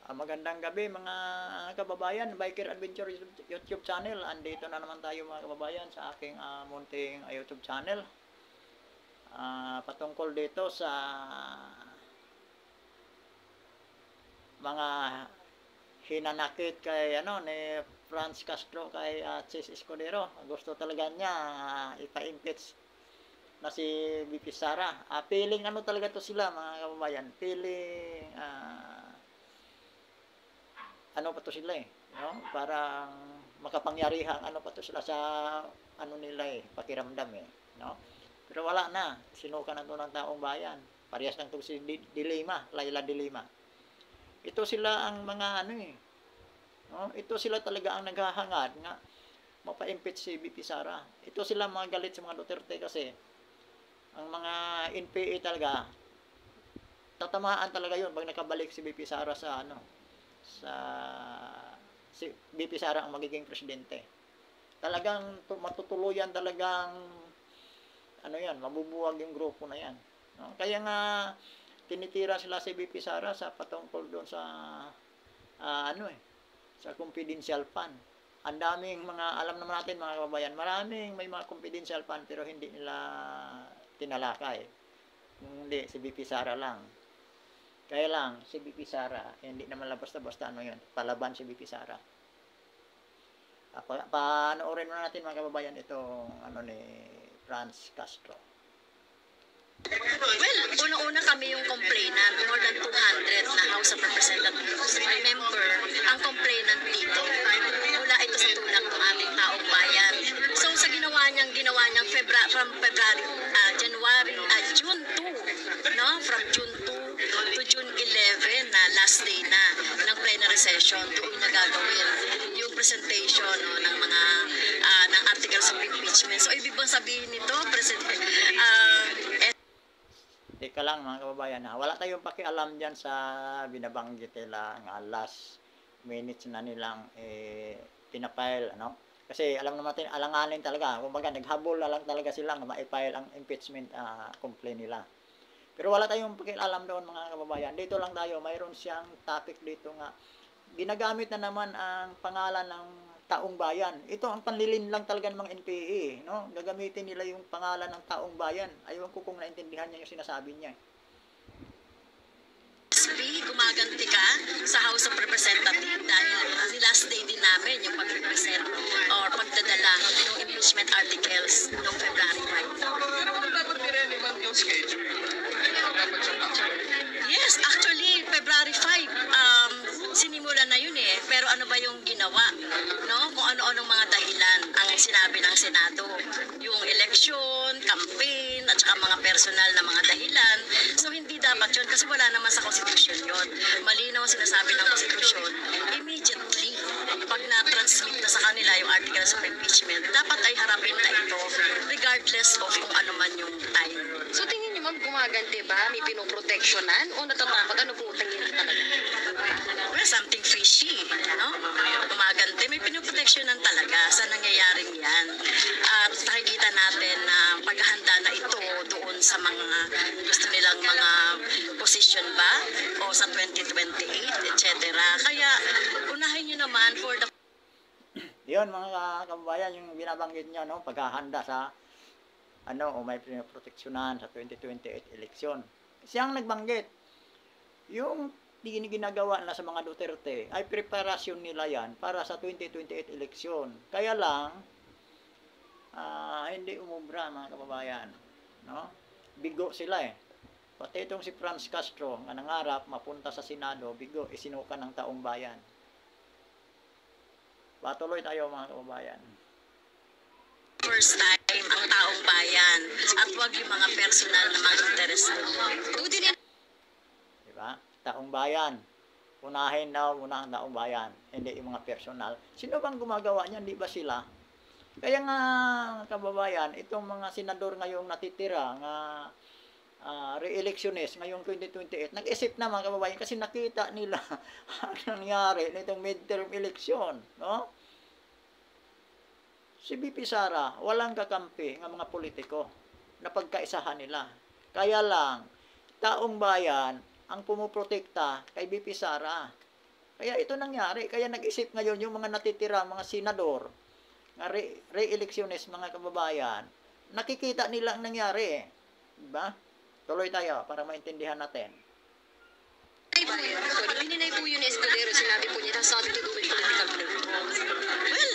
Magandang gabi mga kababayan, Biker Adventure YouTube channel. Andito na naman tayo mga kababayan sa aking munting YouTube channel. Patungkol dito sa mga hinanakit kay ni Franz Castro kay Chis Escudero. Gusto talaga niya ipa-impeach na si VP Sara. Feeling talaga to sila mga kababayan. Feeling pa to sila no? Parang makapangyarihang pa to sila sa nila pakiramdam no? Pero wala na, sinuka na to ng taong bayan. Parehas lang to si Laila de Lima. Ito sila ang mga no? Ito sila talaga ang naghahangad nga mapa-impeach si VP Sara. Ito sila mga galit sa mga Duterte kasi ang mga NPA talaga tatamaan talaga yun pag nakabalik si VP Sara sa si VP Sara ang magiging presidente. Talagang matutuluyan talagang mabubuwag yung grupo na yan, no? Kaya nga tinitira sila si VP Sara sa patungkol doon sa sa confidential fund. Ang daming mga, alam naman natin mga kababayan, may mga confidential fund pero hindi nila tinalakay. Hindi, si VP Sara lang. Kaya lang, si VP Sara, hindi naman basta-basta yun, palaban si VP Sara. Panoorin muna natin mga kababayan itong ni Franz Castro. Well, unang-una kami yung complainant, more than 200 na House of Representatives. Remember, ang complainant dito, mula ito sa tulak ng aming taong bayan. So, sa ginawa niyang from June 2, no? From June 2 to June 11 na last day na ng plenary session, doon na gagawin yung presentation ng mga ng articles of impeachment. So, ibig bang sabihin nito, Teka lang mga kababayan, wala tayong pakialam dyan sa binabanggit nila last minutes na nilang pinapile, Kasi alam naman natin, alanganin talaga. Kumbaga, naghabol na lang talaga sila na ma-file ang impeachment complaint nila. Pero wala tayong pakialam doon mga kababayan. Dito lang tayo, mayroon siyang topic dito nga. Ginagamit na naman ang pangalan ng taong bayan. Ito ang panlilin lang talaga ng mga NPA, no? Gagamitin nila yung pangalan ng taong bayan. Ayun ko kung naintindihan niya yung sinasabi niya. Gumaganti ka sa House of Representatives dahil last day din namin yung pag-represent or pagdadala ng impeachment articles noong February 5. Pero dapat i-relevant yung schedule. Yes, actually, February 5, sinimulan na yun Pero ano ba yung ginawa? No? Kung ano-anong mga dahilan ang sinabi ng Senado. Yung election, campaign, at saka mga personal na mga dahilan. So, hindi dapat yun kasi wala naman sa Constitution yun. Malinaw ang sinasabi ng Constitution. Immediately, pag na-transmit na sa kanila yung articles of impeachment, dapat ay harapin na ito regardless of kung ano man yung time. So tingin niyo ma'am, gumaganti ba? May pinoproteksyonan o natatakot? Ano po tingin niyo talaga? Well, something fishy, no? Gumaganti, may pinoproteksyonan talaga sa nangyayaring yan. At nakikita natin na paghahanda na ito doon sa mga gusto nilang mga position ba o sa 2028, etc. Kaya unahin nyo naman for the Yun mga kababayan, yung binabanggit niya, paghahanda sa may proteksyonan sa 2028 election. Siyang nagbanggit. Yung ginagawa na sa mga Duterte ay preparasyon nila yan para sa 2028 election. Kaya lang hindi umubra mga kababayan, no? Bigo sila Pati itong si Franz Castro nga nangarap mapunta sa Senado, bigo isinuka ng taong bayan. Patuloy tayo mga kababayan. first time ang taong bayan at wag yung mga personal na mga interest. Diba? Taong bayan. Unahin daw muna ang taong bayan, hindi yung mga personal. Sino bang gumagawa niyan? Di ba sila? Kaya nga, kababayan, itong mga senador ngayong natitira nga re-electionist ngayong 2028, nag-isip na mga kababayan kasi nakita nila ang nangyari nitong midterm election, no? Si VP Sara, walang kakampi ng mga politiko na pagkaisahan nila. Kaya lang, taong bayan ang pumuprotekta kay VP Sara. Kaya ito nangyari. Kaya nag-isip ngayon yung mga natitira, mga senador, nga re-electionist, mga kababayan, nakikita nila ang nangyari. Diba? Tuloy tayo para maintindihan natin. Hininay po yun ni Escudero, sinabi po niya, it has nothing to do with political belief. Well,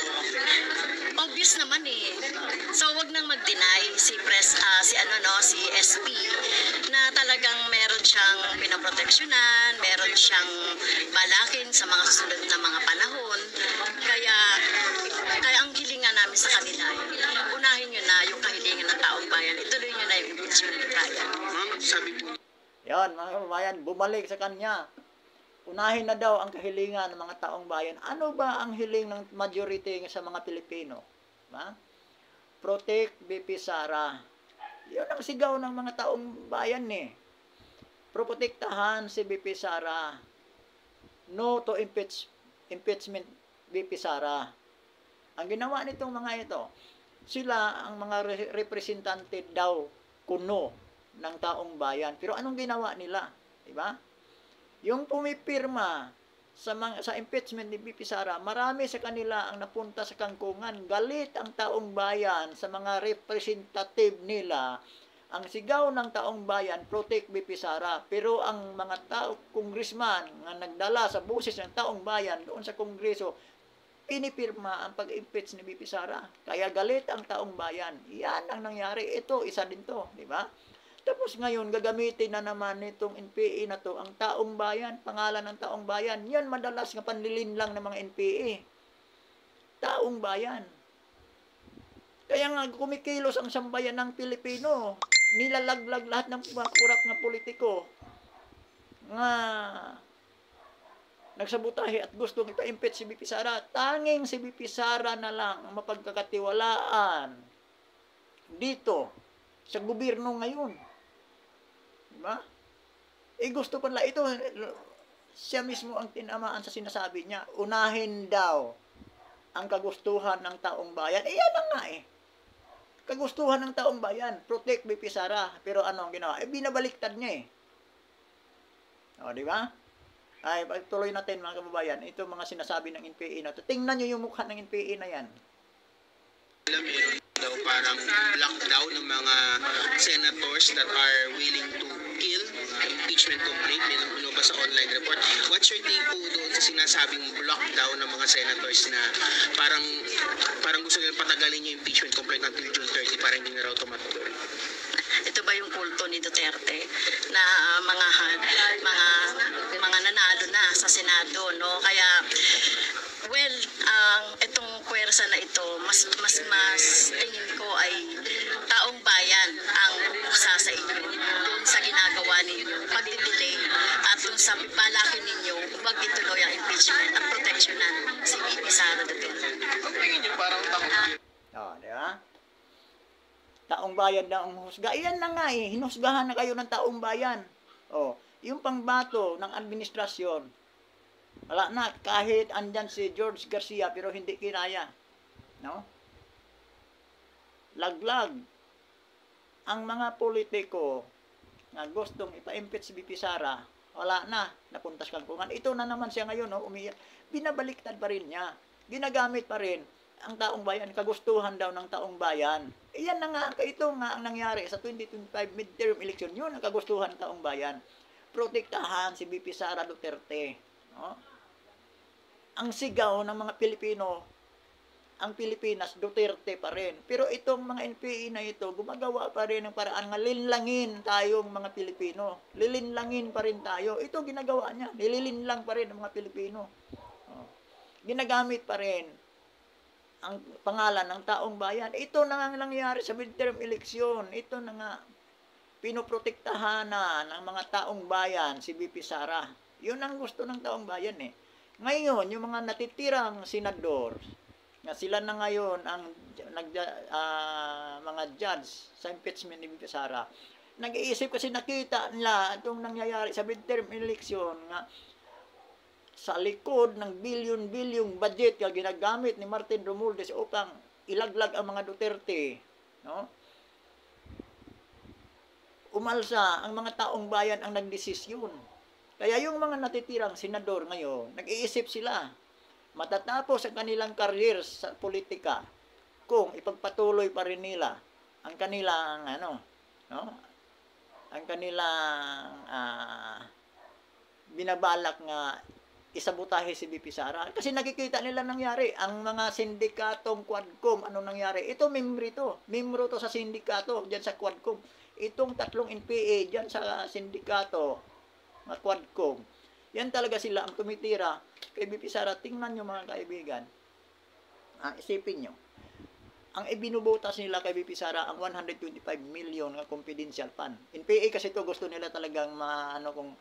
obvious naman eh. So wag nang mag-deny si si SP na talagang meron siyang pinoproteksyonan, meron siyang balakin sa mga susunod na mga panahon. Kaya ang hilingan namin sa kanila, unahin nyo na yung kahilingan ng taong bayan. Ituloy nyo na yung impeachment trial. Ma'am, sabi po Yan, mga kababayan, bumalik sa kanya. Unahin na daw ang kahilingan ng mga taong bayan. Ano ba ang hiling ng majority sa mga Pilipino? Ba? Protect BP Sara. Yun ang sigaw ng mga taong bayan eh. Protektahan si BP Sara. No to impeachment BP Sara. Ang ginawa nitong mga ito, sila ang mga representante daw kuno ng taong bayan. Pero anong ginawa nila? Diba? Yung pumipirma sa impeachment ni BP Sara, marami sa kanila ang napunta sa kangkungan. Galit ang taong bayan sa mga representative nila. Ang sigaw ng taong bayan, protect BP Sara. Pero ang mga congressman na nagdala sa busis ng taong bayan doon sa kongreso, pinipirma ang pag-impeach ni BP Sara. Kaya galit ang taong bayan. Yan ang nangyari. Ito, isa din to. Diba? Tapos ngayon, gagamitin na naman nitong NPA na to ang taong bayan, pangalan ng taong bayan. Yan madalas nga panlilin lang ng mga NPA. Taong bayan. Kaya nga kumikilos ang sambayan ng Pilipino. Nilalaglag lahat ng mga kurap na politiko nga nagsabotahe at gustong ipa-impeach si BP Sara. Tanging si BP Sara na lang ang mapagkakatiwalaan dito sa gobyerno ngayon. Diba? Gusto pala ito, siya mismo ang tinamaan sa sinasabi niya. Unahin daw ang kagustuhan ng taong bayan. Yan na nga eh. Kagustuhan ng taong bayan. Protect BP Sara. Pero ano ang ginawa? Binabaliktad niya eh. O, di ba? Ay, pagtuloy natin mga kababayan. Ito mga sinasabi ng NPA na ito. Tingnan nyo yung mukha ng NPA na yan. meron daw parang lockdown ng mga senators that are willing to kill impeachment complaint. May lumabas sa online report. What's your take po doon sa sinasabing lockdown ng mga senators na parang gusto nila patagalin yung impeachment complaint until June 30 para hindi na raw tumatuloy? Ito ba yung kulto ni Duterte na mga nanalo na sa Senado, no? Kaya well, itong puwersa na ito, mas tingin ko ay taong bayan ang buksa sa inyo doon sa ginagawa ninyo, pagdidelay at doon sa balakin ninyo, huwag ituloy ang impeachment at proteksyonan si VP Sara Duterte. Ang tingin niyo parang takot. Di ba? Taong bayan na ang husga. Iyan na nga eh. Hinusgahan na kayo ng taong bayan. Yung pangbato ng administrasyon, wala na. Kahit andyan si George Garcia, pero hindi kinaya. No? Laglag. Ang mga politiko na gustong ipa-impeach si BP Sara, wala na. Napuntas kangkungan. Ito na naman siya ngayon. No? Umiyak. Binabaliktad pa rin niya. Ginagamit pa rin ang taong bayan, kagustuhan daw ng taong bayan. Iyan na nga, ito nga ang nangyari sa 2025 midterm election. Yun ang kagustuhan ng taong bayan. Protektahan si BP Sara Duterte. No? Ang sigaw ng mga Pilipino, ang Pilipinas, Duterte pa rin. Pero itong mga NPA na ito, gumagawa pa rin ng paraan nga linlangin tayong mga Pilipino. Lilinlangin pa rin tayo. Ito ginagawa niya. Nililinlang pa rin ng mga Pilipino. Ginagamit pa rin ang pangalan ng taong bayan. Ito na nga nangyari sa midterm election. Ito na nga pinoprotektahan na ng mga taong bayan si BP Sara. Yun ang gusto ng taong bayan eh. Ngayon, yung mga natitirang senador, na sila na ngayon ang mga judge sa impeachment ni BP Sara, nag-iisip kasi nakita nila itong nangyayari sa midterm election nga sa likod ng bilyon-bilyong budget na ginagamit ni Martin Romualdez upang ilaglag ang mga Duterte, no? Umalsa ang mga taong bayan ang nagdesisyon. Kaya yung mga natitirang senador ngayon, nag-iisip sila, matatapos ang kanilang career sa politika kung ipagpatuloy pa rin nila ang kanilang no? Ang kanilang binabalak nga isabotahe si BP Sara. Kasi nakikita nila nangyari. Ang mga sindikatong Quadcom, ano nangyari? Ito, membro to sa sindikato, dyan sa Quadcom. Itong tatlong NPA, dyan sa sindikato, mga Quadcom. Yan talaga sila ang tumitira kay BP Sara. Tingnan nyo mga kaibigan. Isipin nyo. Ang ibinubutas nila kay BP Sara ang 125 million na confidential fund. NPA kasi to gusto nila talagang kung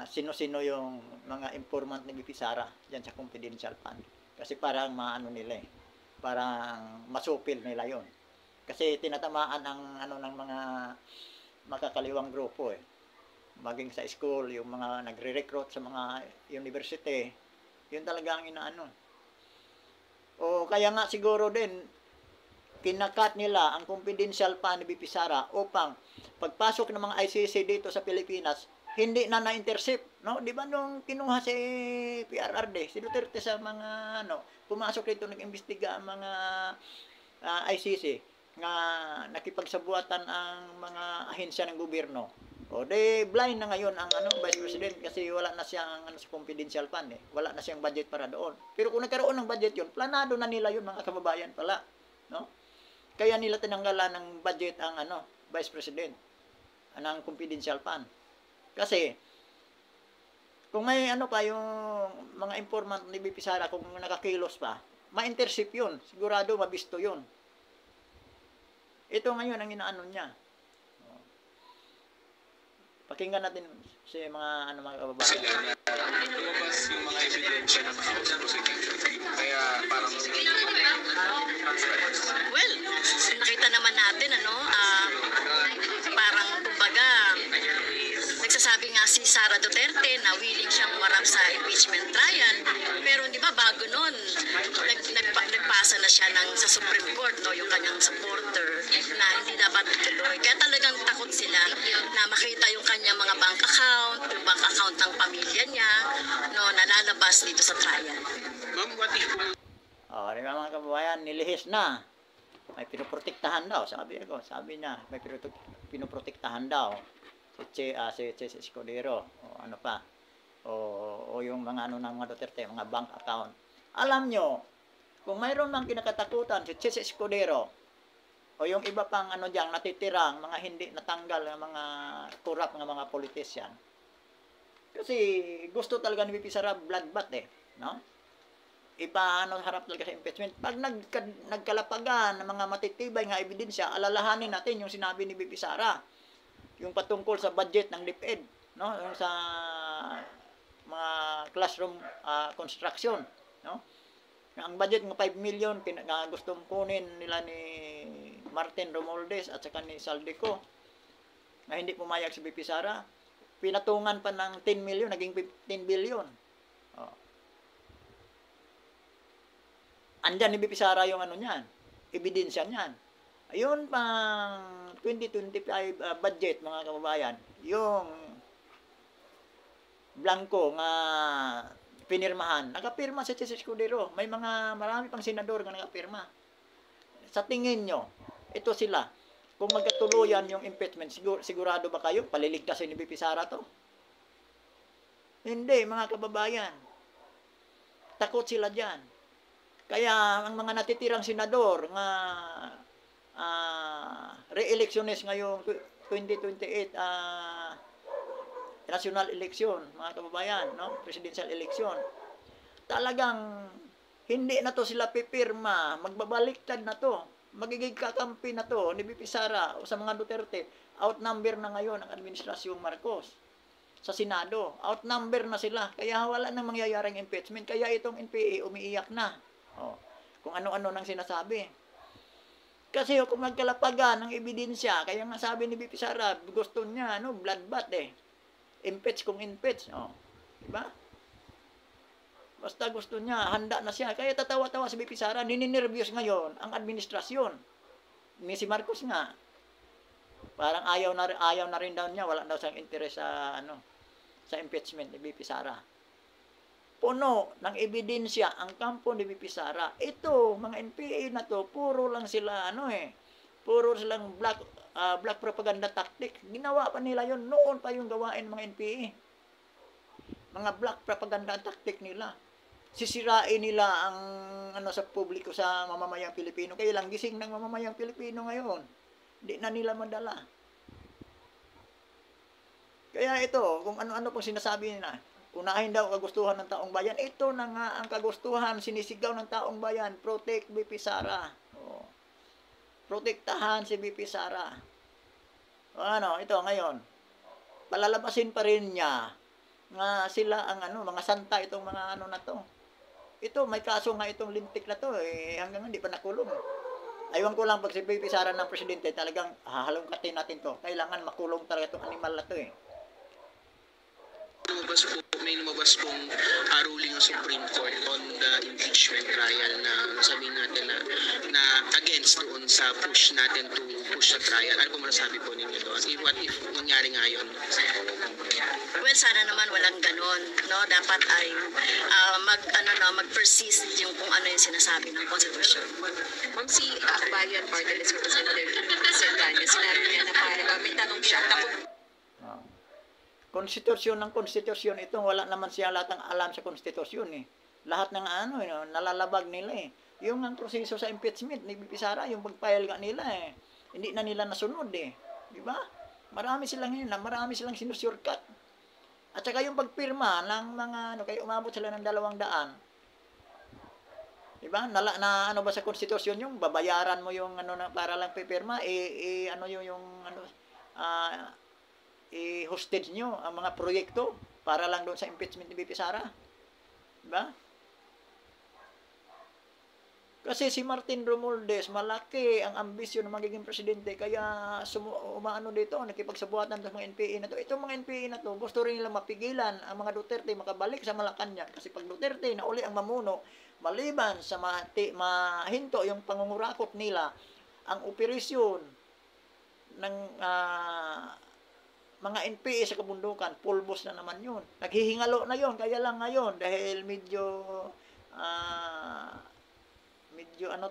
sino-sino yung mga informant ni BP Sara diyan sa confidential fund. Kasi parang nila parang masupil nila yon. Kasi tinatamaan ang ng mga makakaliwang grupo maging sa school, yung mga nagre-recruit sa mga university, yun talaga ang inaano. O kaya nga siguro din, kinakat nila ang confidential fund ni BP Sara upang pagpasok ng mga ICC dito sa Pilipinas, hindi na na-intercept. No? Di ba nung kinuha si PRRD, si Duterte sa mga pumasok dito, nag-imbestiga ang mga ICC nga nakipagsabuatan ang mga ahensya ng gobyerno. O de blind na ngayon ang Vice President kasi wala na siyang sa confidential fund Wala na siyang budget para doon. Pero kung nagkaroon ng budget 'yon, planado na nila 'yon mga kababayan pala, no? Kaya nila tinanggalan ng budget ang Vice President ng confidential fund. Kasi kung may pa yung mga informant ni BP Sara kung nakakilos pa, ma-intercept 'yon. Sigurado mabisto 'yon. Ito ngayon ang inaano niya. Pakinggan natin si mga mga kababayan. Lumabas yung mga ebidensya ng kaya parang Well, nakita naman natin parang kumbaga nagsasabi nga si Sara Duterte na willing siyang warap sa impeachment trial, pero di ba bago noon nagpasa na siya sa Supreme Court yung kanyang supporter na hindi dapat ituloy. Kaya talagang takot sila na makita yung kanyang mga bank account, yung bank account ng pamilya niya na lalabas dito sa trial. Ma'am, what if Di ba mga kababayan, nilihis na. May pinoprotektahan daw, sabi niya, may pinoprotektahan daw. Si Escudero, o ano pa. O yung mga ng mga Duterte, mga bank account. Alam nyo, kung mayroon mang kinakatakutan si Escudero, o yung iba pang diyan natitirang mga hindi natanggal ng mga corrupt ng mga politician. Kasi gusto talaga ni BP Sara bloodbath no? Harap talaga sa impeachment. Pag nagkalapagan ng mga matitibay nga ebidensya, alalahanin natin yung sinabi ni BP Sara. Yung patungkol sa budget ng DepEd, no? Yung sa mga classroom construction, no? Ang budget ng 5 million gustong kunin nila ni Martin Romualdez at saka ni Saldico na hindi pumayag si BP Sara, pinatungan pa ng 10 million, naging 15 billion. Andyan ni BP Sara yung niyan, ebidensya niyan. Ayun pang 2025 budget mga kababayan, yung blanco nga pinirmahan, nakapirma si Escudero. May marami pang senador nga nakapirma. Sa tingin nyo, ito sila, kung magkatuluyan yung impeachment, sigurado ba kayo paliligtasin ni BP Sara to? Hindi mga kababayan. Takot sila dyan. Kaya ang mga natitirang senador nga re-electionist ngayong 2028 national election, mga kababayan, no? Presidential election. Talagang hindi na to sila pipirma, magbabaliktad na to. Magiging kakampi na to ni BP Sara o sa mga Duterte. Outnumber na ngayon ang administrasyong Marcos sa Senado. Outnumber na sila. Kaya wala nang mangyayaring impeachment. Kaya itong NPA umiiyak na. Kung ano-ano nang sinasabi. Kasi kung magkalapagan ng ebidensya, kaya nga sabi ni BP Sara, gusto niya, bloodbath impeach kung impeach. Diba? Basta gusto niya, handa na siya. Kaya tatawa-tawa si BP Sara, nininervyos ngayon ang administrasyon. Ni si Marcos nga. Parang ayaw na rin daw niya, wala daw siyang interes sa impeachment ni VP Sara. Puno ng ebidensya ang kampo ni VP Sara. Ito, mga NPA na to, puro lang sila, puro silang black propaganda tactic. Ginawa pa nila yon noon pa yung gawain mga NPA. Mga black propaganda tactic nila. Sisirain nila ang sa publiko sa mamamayang Pilipino. Kaya lang gising ng mamamayang Pilipino ngayon. Hindi na nila madala. Kaya ito, kung ano-ano pong sinasabi nila, unahin daw kagustuhan ng taong bayan. Ito na nga ang kagustuhan, sinisigaw ng taong bayan. Protect VP Sara. Oh. Protektahan si VP Sara. Ito ngayon. Palalabasin pa rin niya nga sila ang mga santa itong mga na to. Ito, may kaso nga itong lintik na to. Hanggang hindi pa nakulong. Aywan ko lang pag si VP Sara ng presidente, talagang hahalongkatin natin to. Kailangan makulong talaga itong animal na to May lumabas pong ruling ng Supreme Court on the impeachment trial na sabihin natin na against doon sa push natin to push sa trial. Ano po masasabi po ninyo doon? What if nangyari nga yun? Well, sana naman walang ganon, no? Dapat ay mag-persist yung kung ano yung sinasabi ng Constitution. Ma'am, si Akbayan Party List Representative Sendanya, sinabi niya na parang may tanong siya, konstitusyon ng konstitusyon ito, wala naman siya lahat ng alam sa konstitusyon Lahat ng nalalabag nila Yung ang proseso sa impeachment ni VP Sara, yung pag-file nga nila hindi na nila nasunod Di ba? Marami silang sinusurkat. At saka yung pagpirma ng mga kaya umabot sila ng 200. Di ba? Ba sa konstitusyon yung babayaran mo yung para lang pipirma i-hostage nyo ang mga proyekto para lang doon sa impeachment ni VP Sara. Diba? Kasi si Martin Romualdez, malaki ang ambisyon ng magiging presidente, kaya dito, nakipagsabuatan sa mga NPA na to. Itong mga NPA na to, gusto rin nila mapigilan ang mga Duterte makabalik sa Malacanang. Kasi pag Duterte na uli ang mamuno, maliban sa mahinto yung pangungurakot nila, ang operasyon ng mga NPA sa kabundukan, pulbos na naman yun. Naghihingalo na yun, kaya lang ngayon, dahil medyo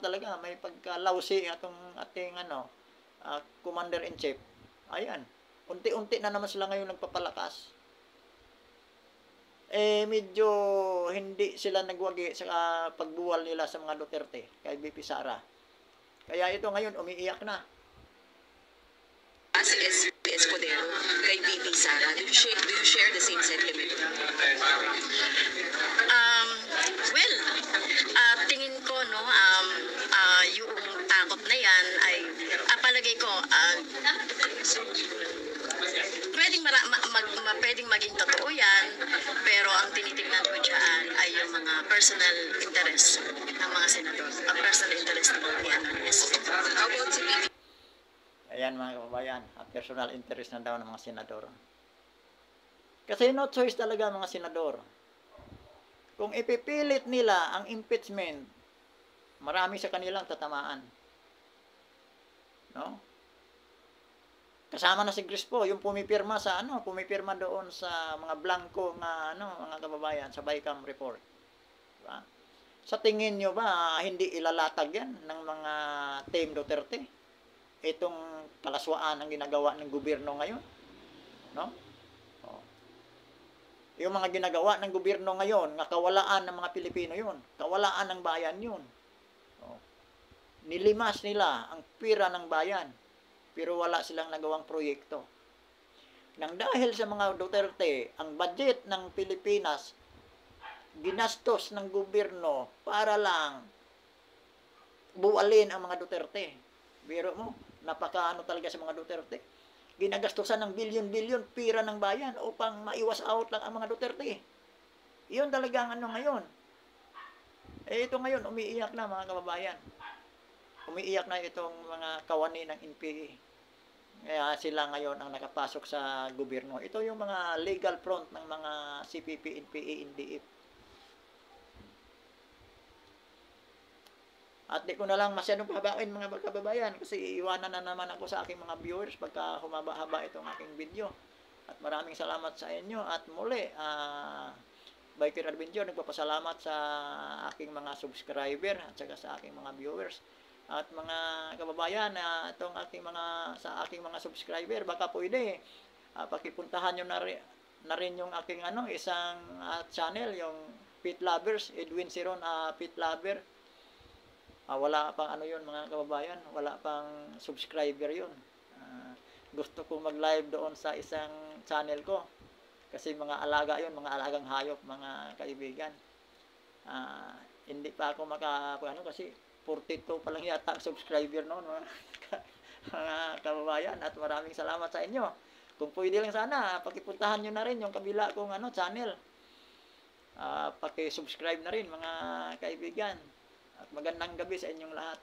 talaga, may pagkalawsi atong ating Commander-in-Chief. Ayan, unti-unti na naman sila ngayon nagpapalakas. Medyo hindi sila nagwagi sa pagbuwal nila sa mga Duterte, kay VP Sara. Kaya ito ngayon, umiiyak na. as Escudero kay VP Sara. Do you share the same sentiment? Well, tingin ko yung takot na yan ay palagay ko pwedeng maging totoo yan, pero ang tinitingnan ko dyan ay yung mga personal interest ng mga senador, ang personal interest ng mga How about si VP? Ayan mga kababayan, personal interest na daw ng mga senador. Kasi no choice talaga mga senador. Kung ipipilit nila ang impeachment, marami sa kanilang tatamaan. No? Kasama na si Crispo, yung pumipirma doon sa mga blanco nga mga kababayan sa BICAM report. Diba? Sa tingin nyo ba hindi ilalatag yan ng mga Team Duterte? Itong kalaswaan ang ginagawa ng gobyerno ngayon? No? Yung mga ginagawa ng gobyerno ngayon, nga kawalaan ng mga Pilipino yun. Kawalaan ng bayan yun. Nilimas nila ang pira ng bayan. Pero wala silang nagawang proyekto. Nang dahil sa mga Duterte, ang budget ng Pilipinas, ginastos ng gobyerno para lang buwalin ang mga Duterte. Biro mo, napakaano talaga sa mga Duterte. Ginagastusan ng bilyon-bilyon pira ng bayan upang maiwas out lang ang mga Duterte. Iyon talaga ang ngayon. Ito ngayon, umiiyak na mga kababayan. Umiiyak na itong mga kawani ng NPA. Kaya sila ngayon ang nakapasok sa gobyerno. Ito yung mga legal front ng mga CPP, NPA, NDF. At di ko na lang masyadong pahabain mga kababayan kasi iiwanan na naman ako sa aking mga viewers pagka humaba-haba itong aking video. At maraming salamat sa inyo at muli, Biker Adventure, nagpapasalamat sa aking mga subscriber at saka sa aking mga viewers. At mga kababayan, itong sa aking mga subscriber, baka pwede pakipuntahan nyo na rin yung aking isang channel, yung Pet Lovers, Edwin Siron, Pet Lover. Wala pang yun mga kababayan, wala pang subscriber yun. Gusto ko mag-live doon sa isang channel ko. Kasi mga alaga yun, mga alagang hayop, mga kaibigan. Hindi pa ako kasi 42 pa lang yata ang subscriber noon, mga kababayan. At maraming salamat sa inyo. Kung pwede lang sana, pakipuntahan nyo na rin yung kabila kong channel. Paki-subscribe na rin mga kaibigan. At magandang gabi sa inyong lahat.